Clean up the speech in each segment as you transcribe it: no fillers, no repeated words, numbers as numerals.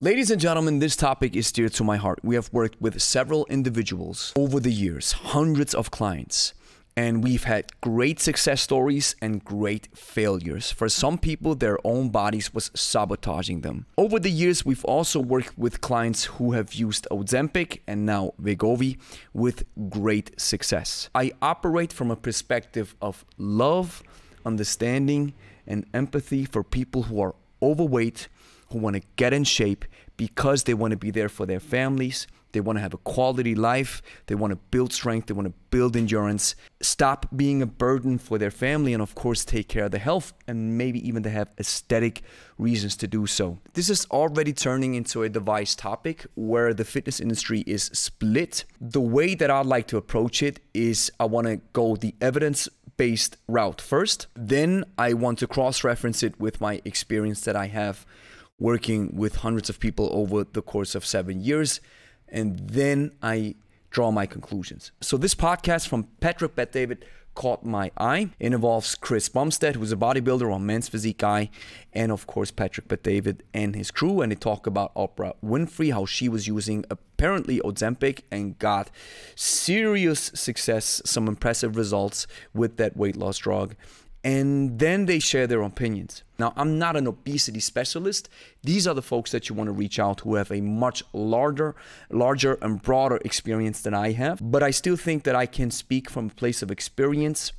Ladies and gentlemen, this topic is dear to my heart. We have worked with several individuals over the years, hundreds of clients, and we've had great success stories and great failures. For some people, their own bodies was sabotaging them. Over the years, we've also worked with clients who have used Ozempic and now Wegovy with great success. I operate from a perspective of love, understanding, and empathy for people who are overweight, who want to get in shape because they want to be there for their families. They want to have a quality life. They want to build strength. They want to build endurance, stop being a burden for their family, and of course, take care of their health, and maybe even to have aesthetic reasons to do so. This is already turning into a device topic where the fitness industry is split. The way that I'd like to approach it is I want to go the evidence-based route first. Then I want to cross-reference it with my experience that I have working with hundreds of people over the course of 7 years. And then I draw my conclusions. So this podcast from Patrick Bet-David caught my eye. It involves Chris Bumstead, who's a bodybuilder on Men's Physique Guy, and of course Patrick Bet-David and his crew. And they talk about Oprah Winfrey, how she was using apparently Ozempic and got serious success, some impressive results with that weight loss drug. And then they share their opinions. Now, I'm not an obesity specialist. These are the folks that you want to reach out who have a much larger and broader experience than I have. But I still think that I can speak from a place of experience,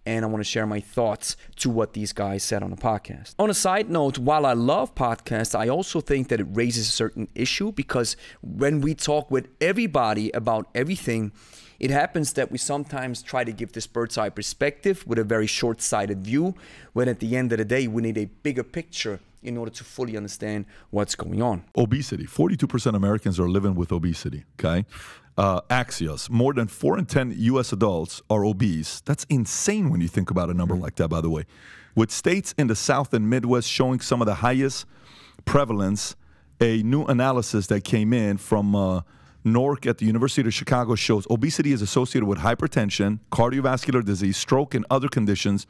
and I want to share my thoughts to what these guys said on the podcast. On a side note, while I love podcasts, I also think that it raises a certain issue, because when we talk with everybody about everything, it happens that we sometimes try to give this bird's eye perspective with a very short-sighted view, when at the end of the day, we need a bigger picture in order to fully understand what's going on. Obesity. 42% of Americans are living with obesity, okay? Axios. More than 4 in 10 U.S. adults are obese. That's insane when you think about a number like that, by the way. With states in the South and Midwest showing some of the highest prevalence, a new analysis that came in from NORC at the University of Chicago shows obesity is associated with hypertension, cardiovascular disease, stroke, and other conditions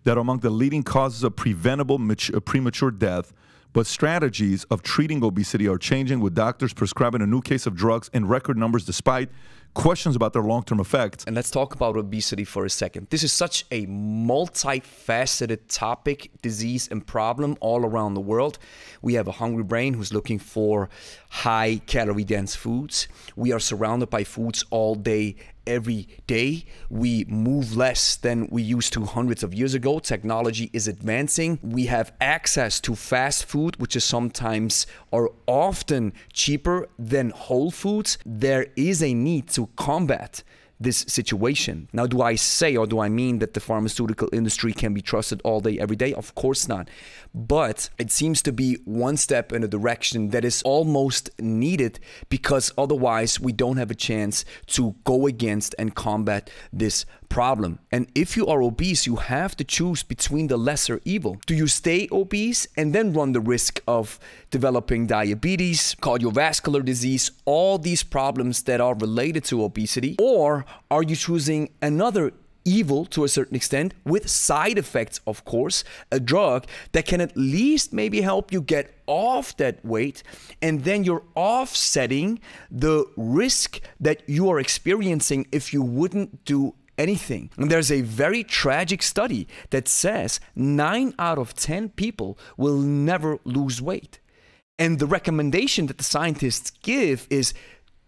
that are among the leading causes of preventable premature death. But strategies of treating obesity are changing, with doctors prescribing a new case of drugs in record numbers despite questions about their long-term effects. And let's talk about obesity for a second. This is such a multifaceted topic, disease, and problem all around the world. We have a hungry brain who's looking for high calorie-dense foods. We are surrounded by foods all day, every day. We move less than we used to hundreds of years ago. Technology is advancing. We have access to fast food, which is sometimes or often cheaper than whole foods. There is a need to combat this situation. Now, do I say, or do I mean that the pharmaceutical industry can be trusted all day, every day? Of course not. But it seems to be one step in a direction that is almost needed, because otherwise we don't have a chance to go against and combat this problem. And if you are obese, you have to choose between the lesser evil. Do you stay obese and then run the risk of developing diabetes, cardiovascular disease, all these problems that are related to obesity? Or are you choosing another evil to a certain extent, with side effects, of course, a drug that can at least maybe help you get off that weight, and then you're offsetting the risk that you are experiencing if you wouldn't do anything? And there's a very tragic study that says 9 out of 10 people will never lose weight. And the recommendation that the scientists give is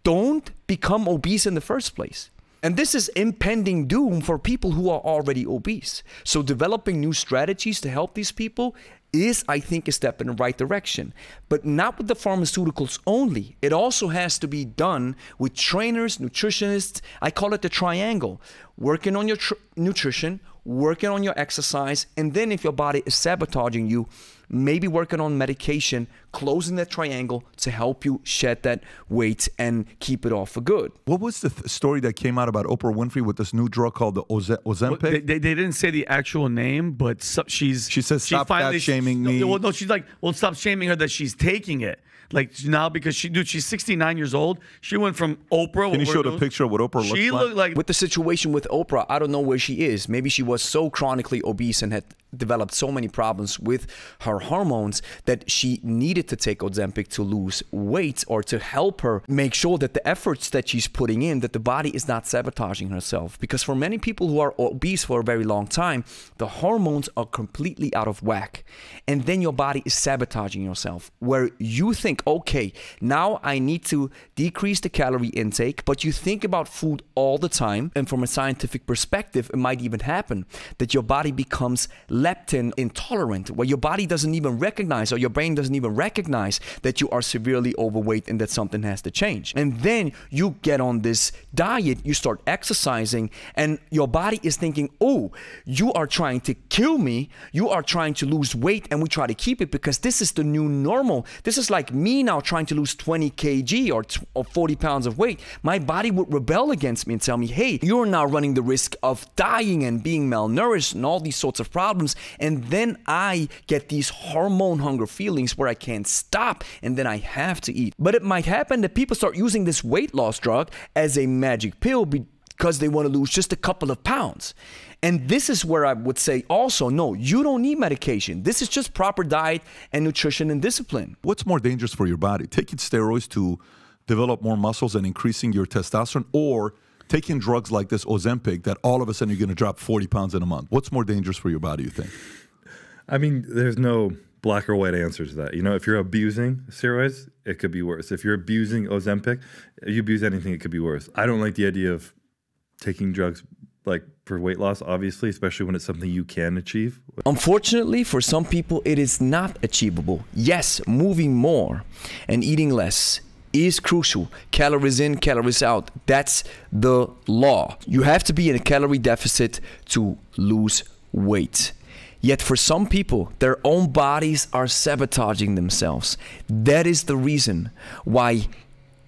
don't become obese in the first place. And this is impending doom for people who are already obese. So developing new strategies to help these people is, I think, a step in the right direction. But not with the pharmaceuticals only. It also has to be done with trainers, nutritionists. I call it the triangle. Working on your nutrition, working on your exercise, and then if your body is sabotaging you, maybe working on medication, closing that triangle to help you shed that weight and keep it off for good. What was the story that came out about Oprah Winfrey with this new drug called the Ozempic? Well, they didn't say the actual name, but she says, stop fat shaming me. Well, no, she's like, well, stop shaming her that she's taking it. Like now, because she's 69 years old. She went from Oprah. Can you show the picture of what Oprah looks like? She looked like... With the situation with Oprah, I don't know where she is. Maybe she was so chronically obese and had developed so many problems with her hormones that she needed to take Ozempic to lose weight, or to help her make sure that the efforts that she's putting in, that the body is not sabotaging herself. Because for many people who are obese for a very long time, the hormones are completely out of whack. And then your body is sabotaging yourself, where you think, okay, now I need to decrease the calorie intake, but you think about food all the time. And from a scientific perspective, it might even happen that your body becomes leptin intolerant, where your body doesn't even recognize, or your brain doesn't even recognize, that you are severely overweight and that something has to change. And then you get on this diet, you start exercising, and your body is thinking, oh, you are trying to kill me, you are trying to lose weight, and we try to keep it because this is the new normal. This is like me now trying to lose 20 kg or 40 pounds of weight. My body would rebel against me and tell me, hey, you're now running the risk of dying and being malnourished and all these sorts of problems. And then I get these hormone hunger feelings where I can't stop, and then I have to eat. But it might happen that people start using this weight loss drug as a magic pill because they want to lose just a couple of pounds. And this is where I would say also, no, you don't need medication. This is just proper diet and nutrition and discipline. What's more dangerous for your body? Taking steroids to develop more muscles and increasing your testosterone, or taking drugs like this Ozempic that all of a sudden you're going to drop 40 pounds in a month? What's more dangerous for your body, you think? I mean, there's no black or white answer to that. You know, if you're abusing steroids, it could be worse. If you're abusing Ozempic, you abuse anything, it could be worse. I don't like the idea of taking drugs like for weight loss, obviously, especially when it's something you can achieve. Unfortunately, for some people, it is not achievable. Yes, moving more and eating less is crucial. Calories in, calories out. That's the law. You have to be in a calorie deficit to lose weight. Yet for some people, their own bodies are sabotaging themselves. That is the reason why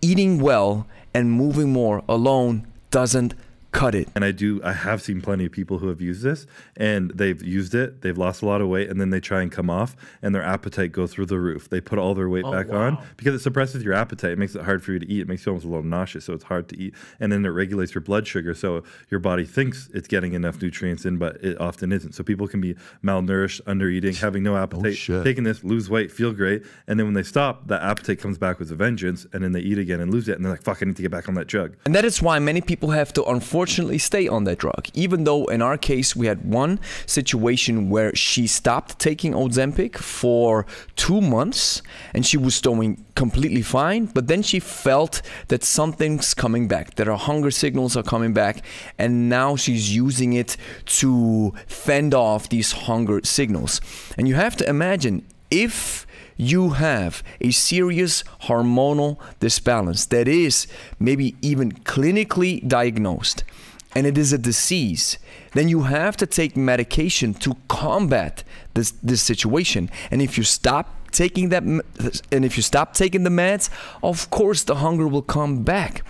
eating well and moving more alone doesn't cut it. And I have seen plenty of people who have used this, and they've used it, they've lost a lot of weight, and then they try and come off, and their appetite goes through the roof. They put all their weight back on because it suppresses your appetite. It makes it hard for you to eat. It makes you almost a little nauseous, so it's hard to eat. And then it regulates your blood sugar, so your body thinks it's getting enough nutrients in, but it often isn't. So people can be malnourished, under eating, having no appetite, taking this, lose weight, feel great, and then when they stop, that appetite comes back with a vengeance, and then they eat again and lose it, and they're like, fuck, I need to get back on that drug. And that is why many people have to unfortunately stay on that drug. Even though in our case we had one situation where she stopped taking Ozempic for 2 months and she was doing completely fine, but then she felt that something's coming back, that her hunger signals are coming back, and now she's using it to fend off these hunger signals. And you have to imagine, if you have a serious hormonal disbalance that is maybe even clinically diagnosed, and it is a disease, then you have to take medication to combat this situation. And if you stop taking the meds, of course the hunger will come back.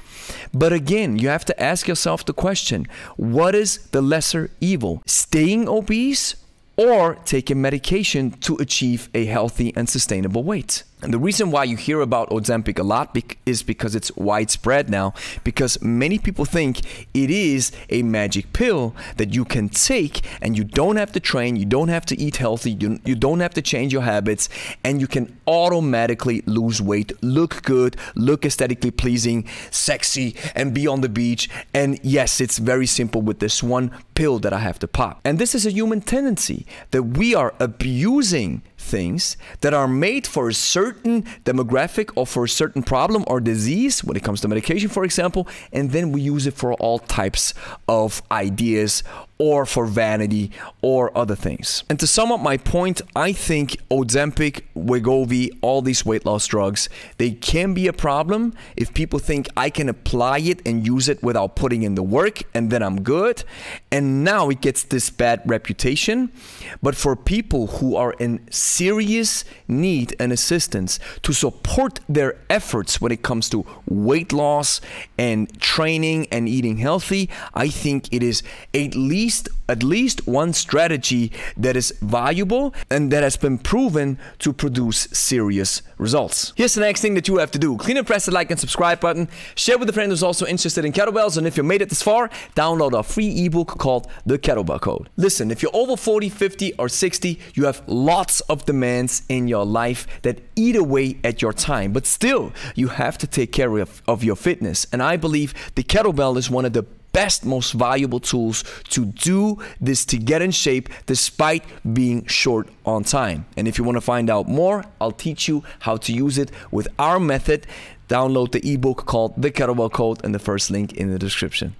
But again, you have to ask yourself the question, what is the lesser evil? Staying obese or taking medication to achieve a healthy and sustainable weight? And the reason why you hear about Ozempic a lot is because it's widespread now, because many people think it is a magic pill that you can take and you don't have to train, you don't have to eat healthy, you don't have to change your habits, and you can automatically lose weight, look good, look aesthetically pleasing, sexy, and be on the beach. And yes, it's very simple with this one pill that I have to pop. And this is a human tendency, that we are abusing things that are made for a certain demographic or for a certain problem or disease, when it comes to medication, for example, and then we use it for all types of ideas or for vanity or other things. And to sum up my point, I think Ozempic, Wegovy, all these weight loss drugs, they can be a problem if people think I can apply it and use it without putting in the work and then I'm good. And now it gets this bad reputation. But for people who are in serious need and assistance to support their efforts when it comes to weight loss and training and eating healthy, I think it is at least least one strategy that is valuable and that has been proven to produce serious results. Here's the next thing that you have to do. Clean and press the like and subscribe button. Share with a friend who's also interested in kettlebells. And if you made it this far, download our free ebook called The Kettlebell Code. Listen, if you're over 40, 50, or 60, you have lots of demands in your life that eat away at your time. But still, you have to take care of your fitness. And I believe the kettlebell is one of the best, most valuable tools to do this, to get in shape despite being short on time. And if you want to find out more, I'll teach you how to use it with our method. Download the ebook called The Kettlebell Code in the first link in the description.